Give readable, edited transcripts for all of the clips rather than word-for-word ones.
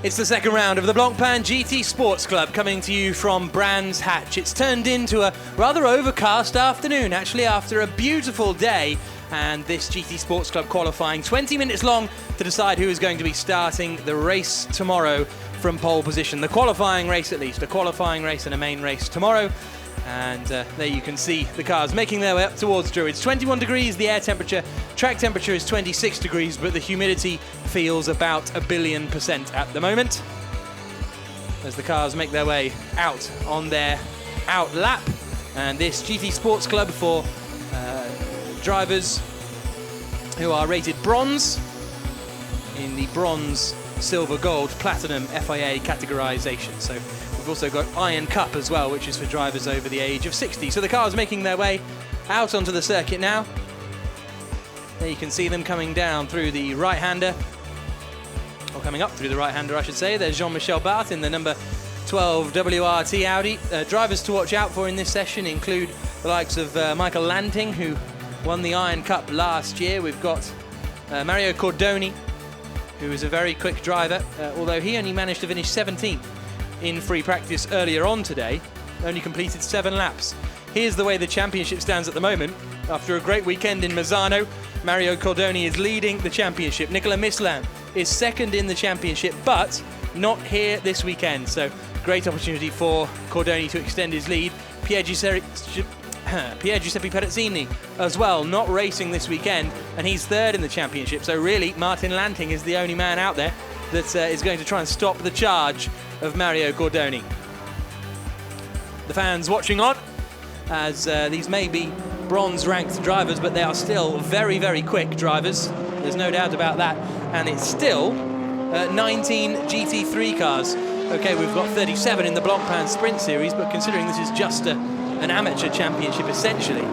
It's the second round of the Blancpain GT Sports Club coming to you from Brands Hatch. It's turned into a rather overcast afternoon, actually, after a beautiful day. And this GT Sports Club qualifying 20 minutes long to decide who is going to be starting the race tomorrow from pole position. The qualifying race, at least, a qualifying race and a main race tomorrow. And there you can see the cars making their way up towards Druids. 21 degrees, the air temperature. Track temperature is 26 degrees, but the humidity feels about 1,000,000,000% at the moment. As the cars make their way out on their out lap. And this GT Sports Club for drivers who are rated bronze in the bronze, silver, gold, platinum FIA categorization. So we've also got Iron Cup as well, which is for drivers over the age of 60. So the cars making their way out onto the circuit now. There you can see them coming down through the right-hander, or coming up through the right-hander, I should say. There's Jean-Michel Barth in the number 12 WRT Audi. Drivers to watch out for in this session include the likes of Michael Lanting, who won the Iron Cup last year. We've got Mario Cordoni, who is a very quick driver, although he only managed to finish 17th in free practice earlier on today, only completed 7 laps. Here's the way the championship stands at the moment. After a great weekend in Misano, Mario Cordoni is leading the championship. Nicolas Mislan is second in the championship, but not here this weekend. So great opportunity for Cordoni to extend his lead. Pier Giuseppe Perezzini as well, not racing this weekend, and he's third in the championship. So really, Martin Lanting is the only man out there that is going to try and stop the charge of Mario Cordoni. The fans watching on, as these may be bronze-ranked drivers, but they are still very, very quick drivers. There's no doubt about that. And it's still 19 GT3 cars. Okay, we've got 37 in the Blancpain Sprint Series, but considering this is just an amateur championship, essentially,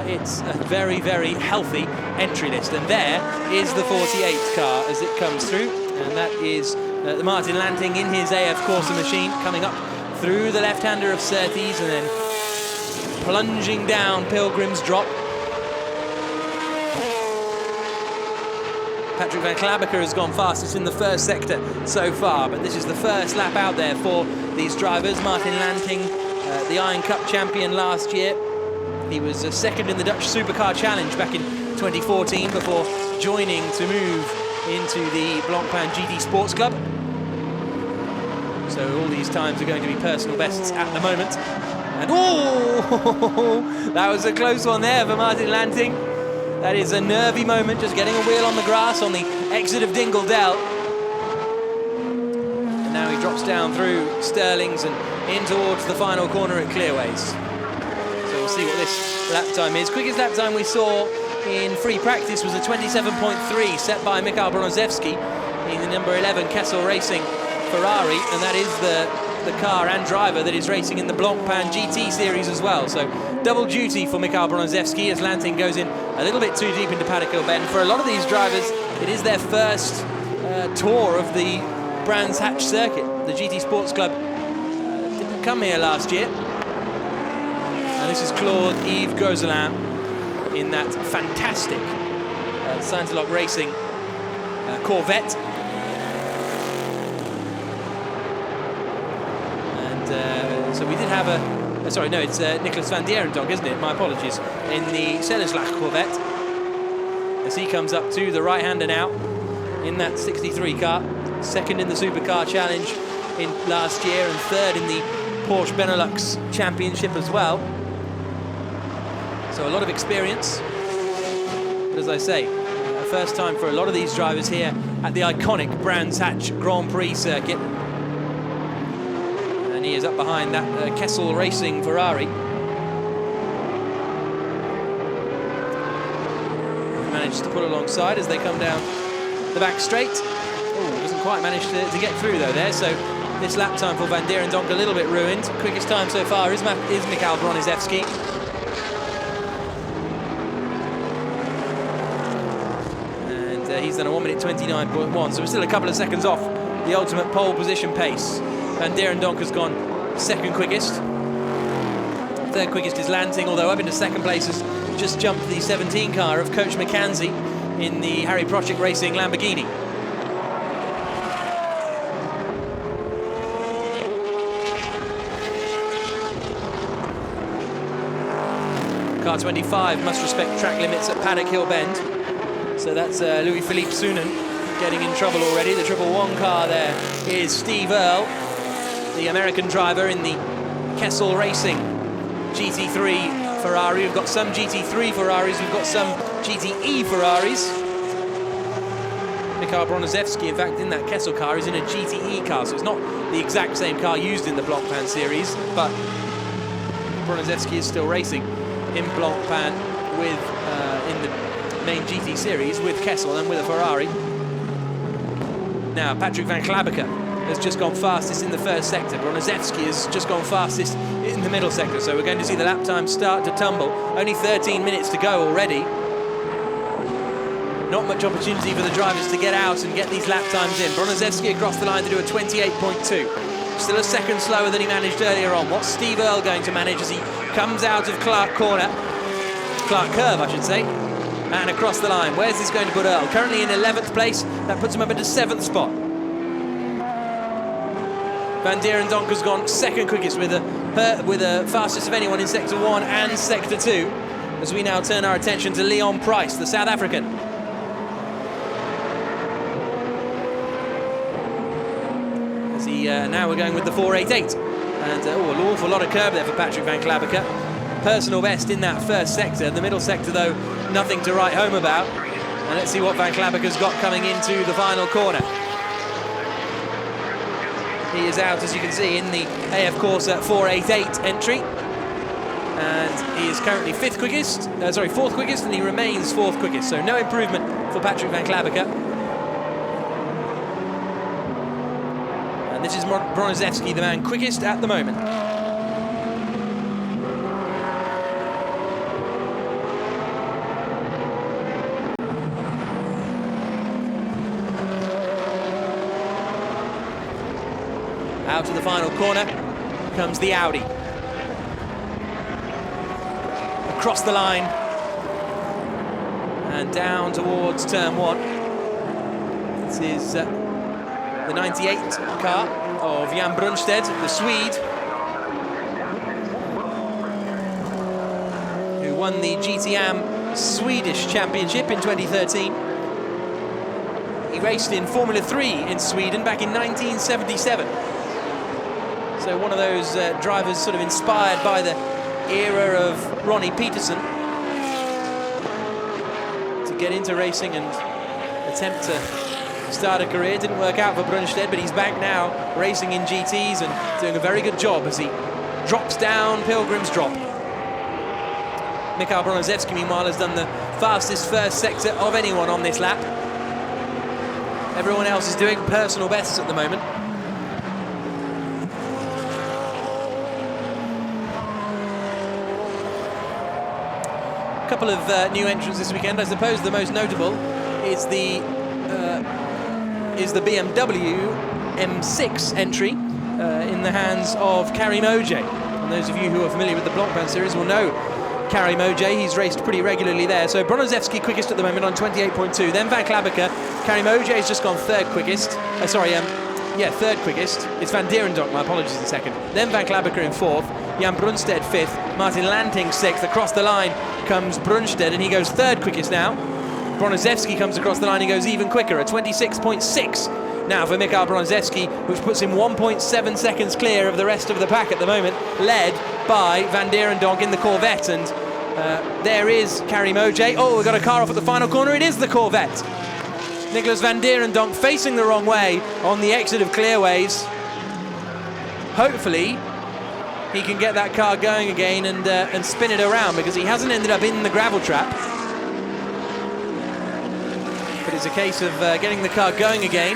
it's a very, very healthy entry list. And there is the 48 car as it comes through, and that is the Martin Lanting in his AF Corsa machine, coming up through the left-hander of Surtees and then plunging down Pilgrim's Drop. Patrick van Klabacher has gone fastest in the first sector so far, but this is the first lap out there for these drivers. Martin Lanting, the Iron Cup champion last year. He was second in the Dutch Supercar Challenge back in 2014 before joining to move into the Blancpain GT Sports Club. So all these times are going to be personal bests at the moment. And oh, that was a close one there for Martin Lanting. That is a nervy moment, just getting a wheel on the grass on the exit of Dingle Dell. And now he drops down through Stirlings and in towards the final corner at Clearways. So we'll see what this lap time is. Quickest lap time we saw in free practice was a 27.3 set by Michał Broniszewski in the number 11 Kessel Racing Ferrari, and that is the car and driver that is racing in the Blancpain GT series as well. So double duty for Michał Broniszewski as Lanting goes in a little bit too deep into Paddock Hill Bend. For a lot of these drivers, it is their first tour of the Brands Hatch circuit. The GT Sports Club didn't come here last year. And this is Claude-Yves Gozolin in that fantastic Saint-Lock Racing Corvette. So we did have sorry, no, it's Nicholas van Dierendonck, isn't it? My apologies. In the Selleslach Corvette. As he comes up to the right-hander now in that 63 car. Second in the Supercar Challenge in last year and third in the Porsche Benelux Championship as well. So a lot of experience. But as I say, first time for a lot of these drivers here at the iconic Brands Hatch Grand Prix circuit. And he is up behind that Kessel Racing Ferrari. Managed to pull alongside as they come down the back straight. Oh, doesn't quite manage to get through though there. So this lap time for Van Dierendonck a little bit ruined. Quickest time so far is Michał Broniszewski. And he's done a 1:29.1, so we're still a couple of seconds off the ultimate pole position pace. Van Dierendonck has gone second quickest. Third quickest is Lanting, although up into second place has just jumped the 17 car of Coach McKenzie in the Harry Procek Racing Lamborghini. R25 must respect track limits at Paddock Hill Bend. So that's Louis-Philippe Sounen getting in trouble already. The Triple One car there is Steve Earle, the American driver in the Kessel Racing GT3 Ferrari. We've got some GT3 Ferraris, we've got some GTE Ferraris. Mikhail Broniszewski, in fact, in that Kessel car is in a GTE car, so it's not the exact same car used in the Blancpain series, but Broniszewski is still racing in Blancpain with in the main GT series with Kessel and with a Ferrari. Now, Patrick Van Klabbeke has just gone fastest in the first sector. Broniszewski has just gone fastest in the middle sector, so we're going to see the lap time start to tumble. Only 13 minutes to go already. Not much opportunity for the drivers to get out and get these lap times in. Broniszewski across the line to do a 28.2. Still a second slower than he managed earlier on. What's Steve Earle going to manage as he comes out of Clark Corner? Clark Curve, I should say. And across the line. Where's this going to put Earle? Currently in 11th place. That puts him up into 7th spot. Van Dierendonck has gone second quickest with the fastest of anyone in Sector 1 and Sector 2. As we now turn our attention to Leon Price, the South African. Now we're going with the 488, and an awful lot of curb there for Patrick Van Klabbeke. Personal best in that first sector. The middle sector, though, nothing to write home about. And let's see what Van Klabbeke's got coming into the final corner. He is out, as you can see, in the AF Corsa 488 entry, and he is currently fourth quickest, and he remains fourth quickest. So no improvement for Patrick Van Klabbeke. And this is Broniszewski, the man quickest at the moment. Out to the final corner comes the Audi. Across the line and down towards turn 1. This is the 98 car of Jan Brunstedt, the Swede, who won the GTAM Swedish Championship in 2013. He raced in Formula 3 in Sweden back in 1977. So one of those drivers sort of inspired by the era of Ronnie Peterson to get into racing and attempt to start a career. Didn't work out for Brunstedt, but he's back now racing in GTs and doing a very good job as he drops down Pilgrim's Drop. Mikhail Broniszewski, meanwhile, has done the fastest first sector of anyone on this lap. Everyone else is doing personal bests at the moment. A couple of new entrants this weekend. I suppose the most notable is the BMW M6 entry in the hands of Karim Ojay. And those of you who are familiar with the Blancpain series will know Karim Ojay. He's raced pretty regularly there. So Broniszewski quickest at the moment on 28.2. Then Van Klabbeke. Karim Ojay's just gone third quickest. Third quickest. It's Van Dierendonck, my apologies, in second. Then Van Klabbeke in fourth. Jan Brunstedt fifth. Martin Lanting sixth. Across the line comes Brunstedt, and he goes third quickest now. Broniszewski comes across the line, he goes even quicker, a 26.6 now for Mikhail Broniszewski, which puts him 1.7 seconds clear of the rest of the pack at the moment, led by Van Dierendonck in the Corvette. And there is Karim Ojay. Oh, we've got a car off at the final corner. It is the Corvette. Nicholas Van Dierendonck facing the wrong way on the exit of Clearways. Hopefully he can get that car going again and spin it around, because he hasn't ended up in the gravel trap. But it's a case of getting the car going again.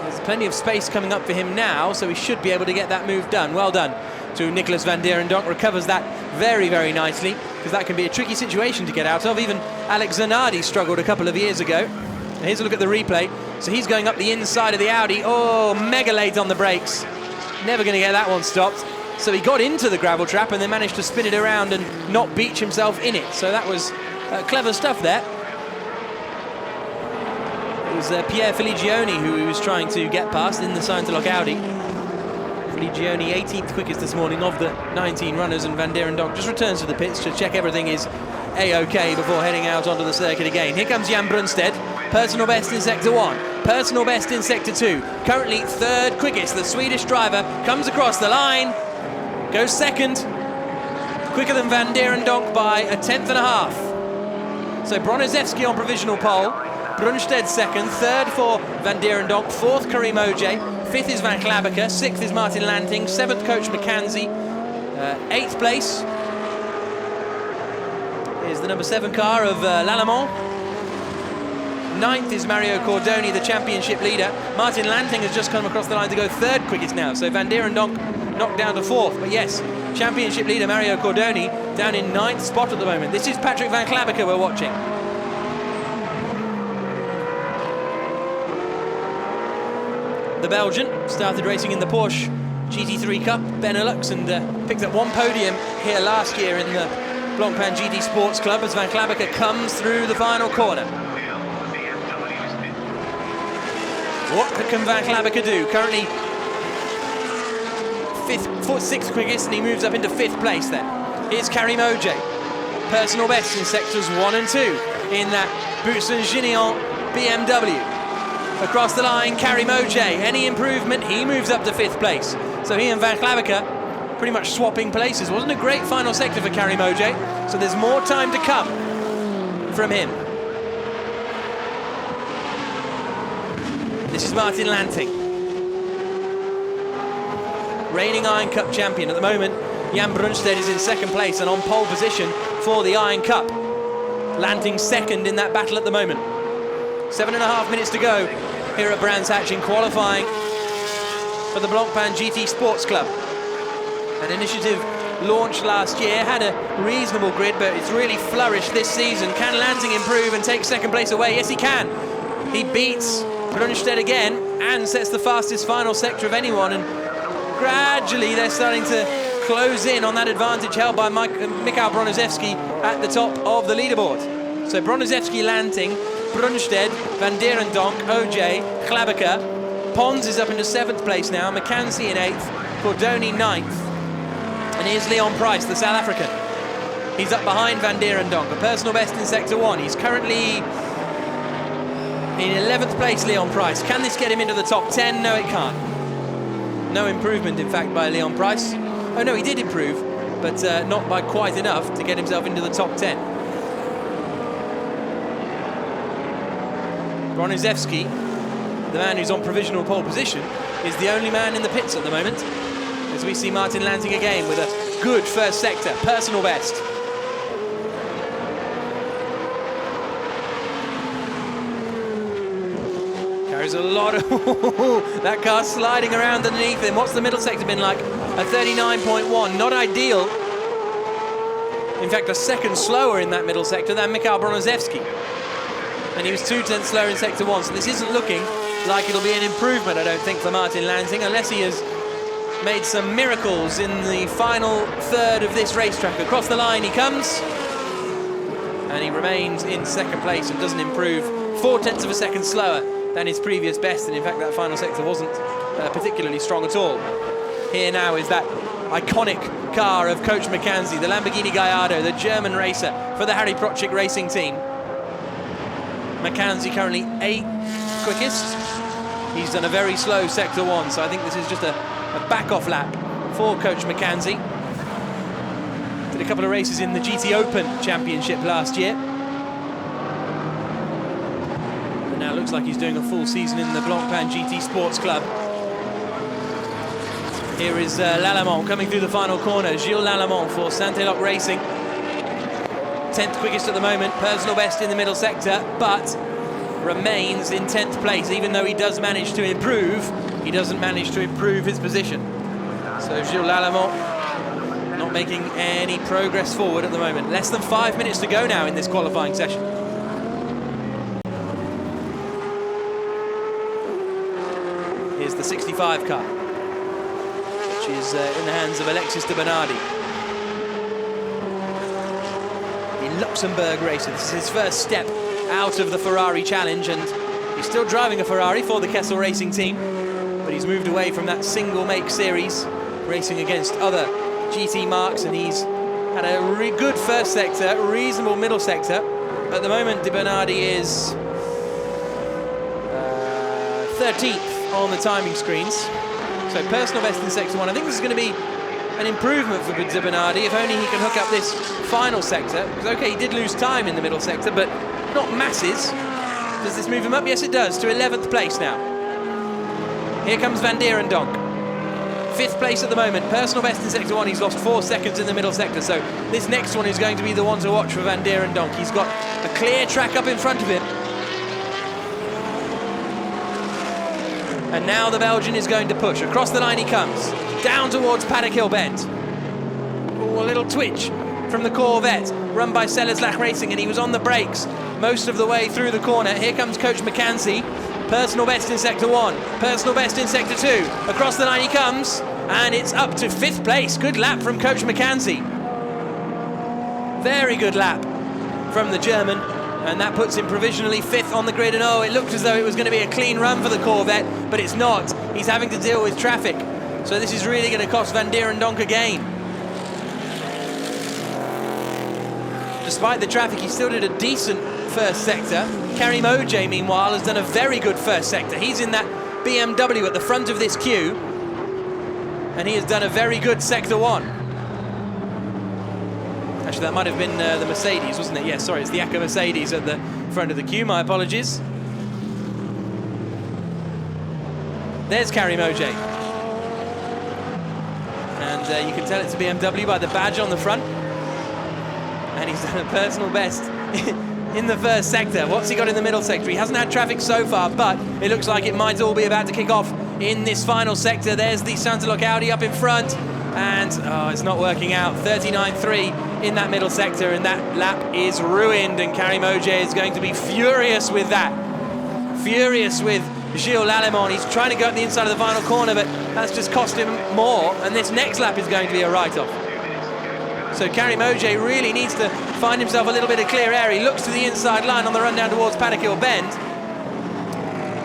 There's plenty of space coming up for him now, so he should be able to get that move done. Well done to Nicholas Van Dierendonck. Recovers that very, very nicely, because that can be a tricky situation to get out of. Even Alex Zanardi struggled a couple of years ago. And here's a look at the replay. So he's going up the inside of the Audi. Oh, mega late on the brakes. Never going to get that one stopped. So he got into the gravel trap and then managed to spin it around and not beach himself in it. So that was clever stuff there. It was Pierre Feligioni who he was trying to get past in the Scientolock Audi. Gioni, 18th quickest this morning of the 19 runners, and Van Donk just returns to the pits to check everything is A-OK before heading out onto the circuit again. Here comes Jan Brunstedt, personal best in Sector 1, personal best in Sector 2, currently third quickest. The Swedish driver comes across the line, goes second, quicker than Van Donk by a tenth and a half. So Broniszewski on provisional pole, Brunstedt second, third for Van Donk, fourth Karim Oj, fifth is Van Klabaker, sixth is Martin Lanting, seventh Coach McKenzie, eighth place is the number 7 car of Lallemand. Ninth is Mario Cordoni, the championship leader. Martin Lanting has just come across the line to go third quickest now, so Van Donk knocked down to fourth. But yes, championship leader Mario Cordoni down in 9th spot at the moment. This is Patrick Van Klabaker we're watching. The Belgian started racing in the Porsche GT3 Cup Benelux and picked up one podium here last year in the Blancpain GT Sports Club as Van Klabaker comes through the final corner. What can Van Klabaker do? Currently sixth quickest, and he moves up into 5th place there. Here's Karim Oj, personal best in sectors 1 and 2 in that Boutsen-Gignon BMW. Across the line, Karim Oj, any improvement, he moves up to 5th place. So he and Van Klabaker pretty much swapping places. Wasn't a great final sector for Karim Oj, so there's more time to come from him. This is Martin Lanting, reigning Iron Cup champion. At the moment, Jan Brunstedt is in 2nd place and on pole position for the Iron Cup. Lanting second in that battle at the moment. 7.5 minutes to go here at Brands Hatch in qualifying for the Blancpain GT Sports Club. An initiative launched last year, had a reasonable grid, but it's really flourished this season. Can Lanting improve and take 2nd place away? Yes, he can. He beats Brunstedt again and sets the fastest final sector of anyone, and gradually they're starting to close in on that advantage held by Mikhail Broniszewski at the top of the leaderboard. So Broniszewski, Lanting, Brunstedt, Van Donk, Oj, Klabaker. Pons is up into 7th place now, McKenzie in 8th, Cordoni 9th. And here's Leon Price, the South African. He's up behind Van Donk, a personal best in Sector 1. He's currently in 11th place, Leon Price. Can this get him into the top 10? No, it can't. No improvement, in fact, by Leon Price. Oh, no, he did improve, but not by quite enough to get himself into the top 10. Broniszewski, the man who's on provisional pole position, is the only man in the pits at the moment, as we see Martin Lanting again with a good first sector, personal best. There's a lot of that car sliding around underneath him. What's the middle sector been like? A 39.1, not ideal. In fact, a second slower in that middle sector than Mikhail Broniszewski. And he was 2/10 slower in Sector 1, so this isn't looking like it'll be an improvement, I don't think, for Martin Lanting, unless he has made some miracles in the final third of this racetrack. Across the line he comes, and he remains in 2nd place and doesn't improve. 0.4 of a second slower than his previous best, and in fact that final sector wasn't particularly strong at all. Here now is that iconic car of Coach McKenzie, the Lamborghini Gallardo, the German racer for the Harry Protchik racing team. McKenzie currently 8th quickest. He's done a very slow Sector 1, so I think this is just a back-off lap for Coach McKenzie. Did a couple of races in the GT Open Championship last year. And now looks like he's doing a full season in the Blancpain GT Sports Club. Here is Lallemand coming through the final corner. Gilles Lallemand for Saint-Eloque Racing. 10th quickest at the moment, personal best in the middle sector, but remains in 10th place. Even though he does manage to improve, he doesn't manage to improve his position. So Gilles Lallemand not making any progress forward at the moment. Less than 5 minutes to go now in this qualifying session. Here's the 65 car, which is in the hands of Alexis de Bernardi. Luxembourg racer. This is his first step out of the Ferrari challenge, and he's still driving a Ferrari for the Kessel Racing team. but he's moved away from that single make series, racing against other GT marks, and he's had a good first sector, reasonable middle sector. At the moment, De Bernardi is 13th on the timing screens. So personal best in sector 1. I think this is going to be an improvement for De Bernardi, if only he can hook up this final sector. Because, okay, he did lose time in the middle sector, but not masses. Does this move him up? Yes, it does, to 11th place now. Here comes Van Donk. 5th place at the moment, personal best in sector 1. He's lost 4 seconds in the middle sector, so this next one is going to be the one to watch for Van Donk. He's got a clear track up in front of him. And now the Belgian is going to push. Across the line he comes, down towards Paddock Hill Bend. Ooh, a little twitch from the Corvette, run by Selleslach Racing, and he was on the brakes most of the way through the corner. Here comes Coach McKenzie. Personal best in sector 1, personal best in sector 2. Across the line he comes, and it's up to 5th place. Good lap from Coach McKenzie. Very good lap from the German, and that puts him provisionally 5th on the grid. And oh, it looked as though it was going to be a clean run for the Corvette, but it's not. He's having to deal with traffic, so this is really going to cost Van Donk again. Despite the traffic, he still did a decent first sector. Karim Oj, meanwhile, has done a very good first sector. He's in that BMW at the front of this queue, and he has done a very good sector 1. Actually, that might have been the Mercedes, wasn't it? Yes, sorry, it's the Akka Mercedes at the front of the queue. My apologies. There's Karim Oj. And you can tell it's a BMW by the badge on the front. And he's done a personal best in the first sector. What's he got in the middle sector? He hasn't had traffic so far, but it looks like it might all be about to kick off in this final sector. There's the Santalok Audi up in front, and oh, it's not working out. 39.3 in that middle sector, and that lap is ruined, and Karim Oj is going to be furious with that. Furious with Gilles Lallemand. He's trying to go up the inside of the final corner, but that's just cost him more, and this next lap is going to be a write-off. So Karim Oj really needs to find himself a little bit of clear air. He looks to the inside line on the run down towards Paddock Hill Bend,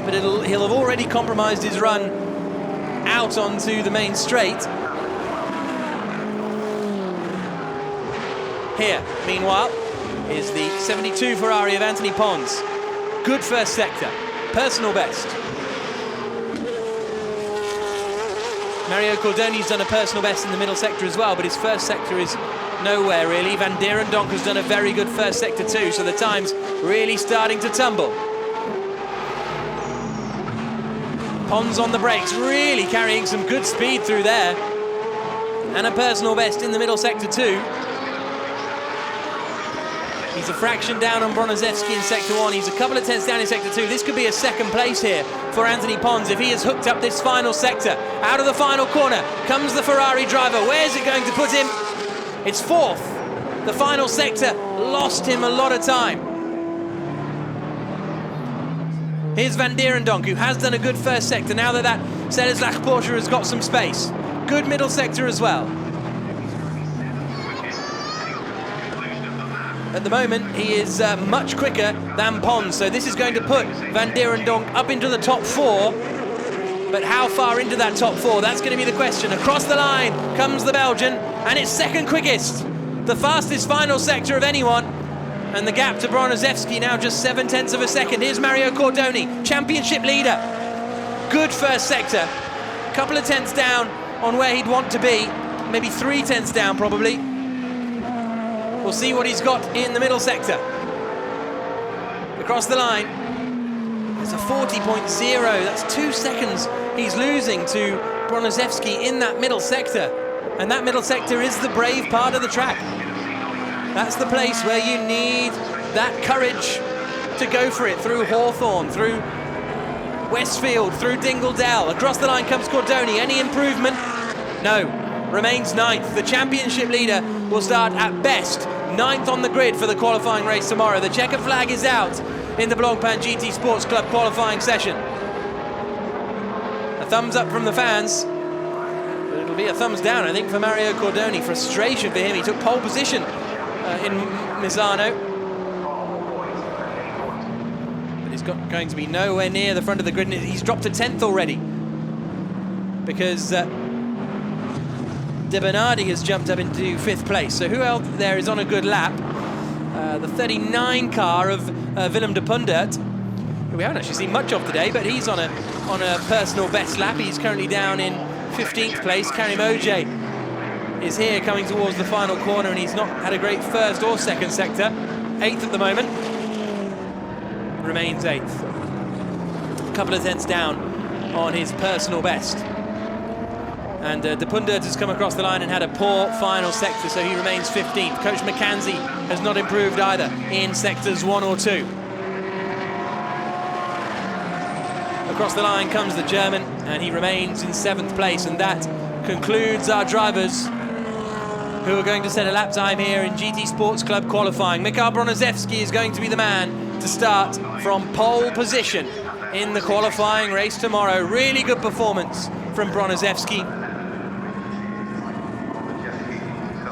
but he'll have already compromised his run out onto the main straight. Here, meanwhile, is the 72 Ferrari of Anthony Pons. Good first sector, personal best. Mario Cordoni's done a personal best in the middle sector as well, but his first sector is nowhere really. Van Donk has done a very good first sector too, so the time's really starting to tumble. Pons on the brakes, really carrying some good speed through there. And a personal best in the middle sector too. He's a fraction down on Broniszewski in sector 1. He's a couple of tenths down in sector 2. This could be a second place here for Anthony Pons if he has hooked up this final sector. Out of the final corner comes the Ferrari driver. Where's it going to put him? It's 4th. The final sector lost him a lot of time. Here's Van Donk, who has done a good first sector now that Selleslach Porsche has got some space. Good middle sector as well. At the moment, he is much quicker than Pons, so this is going to put Van Donk up into the top 4. But how far into that top 4? That's going to be the question. Across the line comes the Belgian, and it's second quickest. The fastest final sector of anyone. And the gap to Broniszewski now just 0.7 of a second. Here's Mario Cordoni, championship leader. Good first sector. A couple of tenths down on where he'd want to be. Maybe 3 tenths down, probably. We'll see what he's got in the middle sector. Across the line, there's a 40.0. That's 2 seconds he's losing to Broniszewski in that middle sector. And that middle sector is the brave part of the track. That's the place where you need that courage to go for it through Hawthorne, through Westfield, through Dingledale. Across the line comes Cordoni. Any improvement? No. Remains 9th. The championship leader will start at best 9th on the grid for the qualifying race tomorrow. The checkered flag is out in the Blancpain GT Sports Club qualifying session. A thumbs up from the fans, but it'll be a thumbs down, I think, for Mario Cordoni. Frustration for him. He took pole position in Misano, but he's going to be nowhere near the front of the grid. He's dropped to 10th already. because De Bernardi has jumped up into 5th place. So who else there is on a good lap? The 39 car of Willem de Pundert, who we haven't actually seen much of today, but he's on a personal best lap. He's currently down in 15th place. Karim Oje is here coming towards the final corner, and he's not had a great first or second sector. 8th at the moment. Remains 8th. A couple of tenths down on his personal best. And De Pundert has come across the line and had a poor final sector, so he remains 15th. Coach McKenzie has not improved either in sectors 1 or 2. Across the line comes the German, and he remains in 7th place, and that concludes our drivers who are going to set a lap time here in GT Sports Club qualifying. Mikhail Broniszewski is going to be the man to start from pole position in the qualifying race tomorrow. Really good performance from Broniszewski.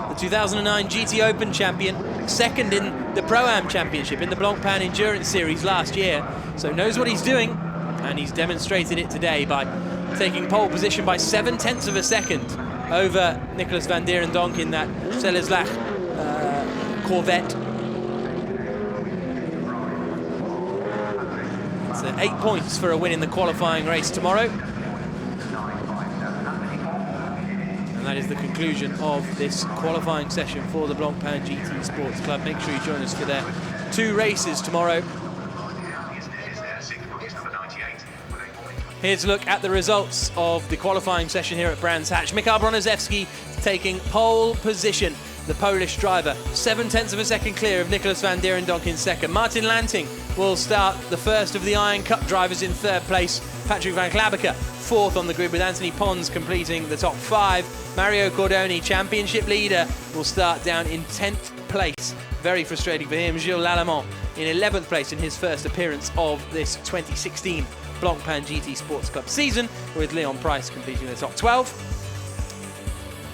The 2009 GT Open champion, second in the Pro-Am Championship in the Blancpain Endurance Series last year, so knows what he's doing, and he's demonstrated it today by taking pole position by 7/10 of a second over Nicolas van Dierendonck in that Selleslach Corvette. So 8 points for a win in the qualifying race tomorrow. And that is the conclusion of this qualifying session for the Blancpain GT Sports Club. Make sure you join us for their 2 races tomorrow. Here's a look at the results of the qualifying session here at Brands Hatch. Mikhail Broniszewski taking pole position, the Polish driver, 7/10 of a second clear of Nicolas van Dierendonck in second. Martin Lanting will start the first of the Iron Cup drivers in 3rd place. Patrick van Klabbeke 4th on the grid, with Anthony Pons completing the top 5. Mario Cordoni, championship leader, will start down in 10th place. Very frustrating for him. Gilles Lallemand in 11th place in his first appearance of this 2016 Blancpain GT Sports Club season, with Leon Price completing the top 12.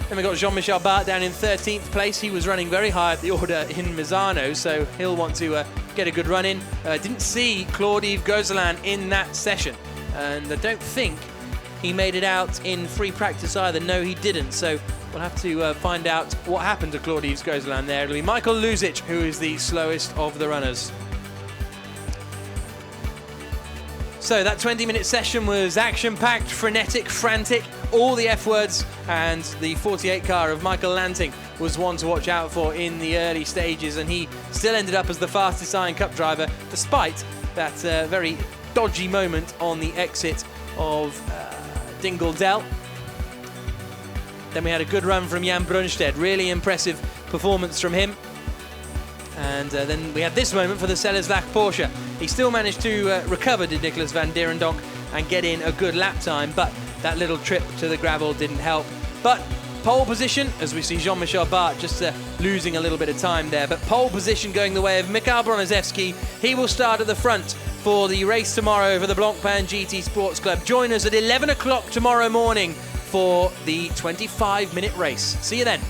Then we've got Jean-Michel Bart down in 13th place. He was running very high at the order in Misano, so he'll want to get a good run in. Didn't see Claude-Yves Gozlan in that session, and I don't think he made it out in free practice either. No, he didn't, so we'll have to find out what happened to Claude-Yves Gozlan there. It'll be Michael Luzic who is the slowest of the runners. So that 20-minute session was action-packed, frenetic, frantic, all the F words, and the 48 car of Michael Lanting was one to watch out for in the early stages, and he still ended up as the fastest Iron Cup driver, despite that very dodgy moment on the exit of Dingle Dell. Then we had a good run from Jan Brunstedt, really impressive performance from him. And then we had this moment for the Selleslach Porsche. He still managed to recover, did Nicolas van Dierendonck, and get in a good lap time, but that little trip to the gravel didn't help. But pole position, as we see Jean-Michel Bart just losing a little bit of time there, but pole position going the way of Mikhail Broniszewski. He will start at the front for the race tomorrow for the Blancpain GT Sports Club. Join us at 11 o'clock tomorrow morning for the 25-minute race. See you then.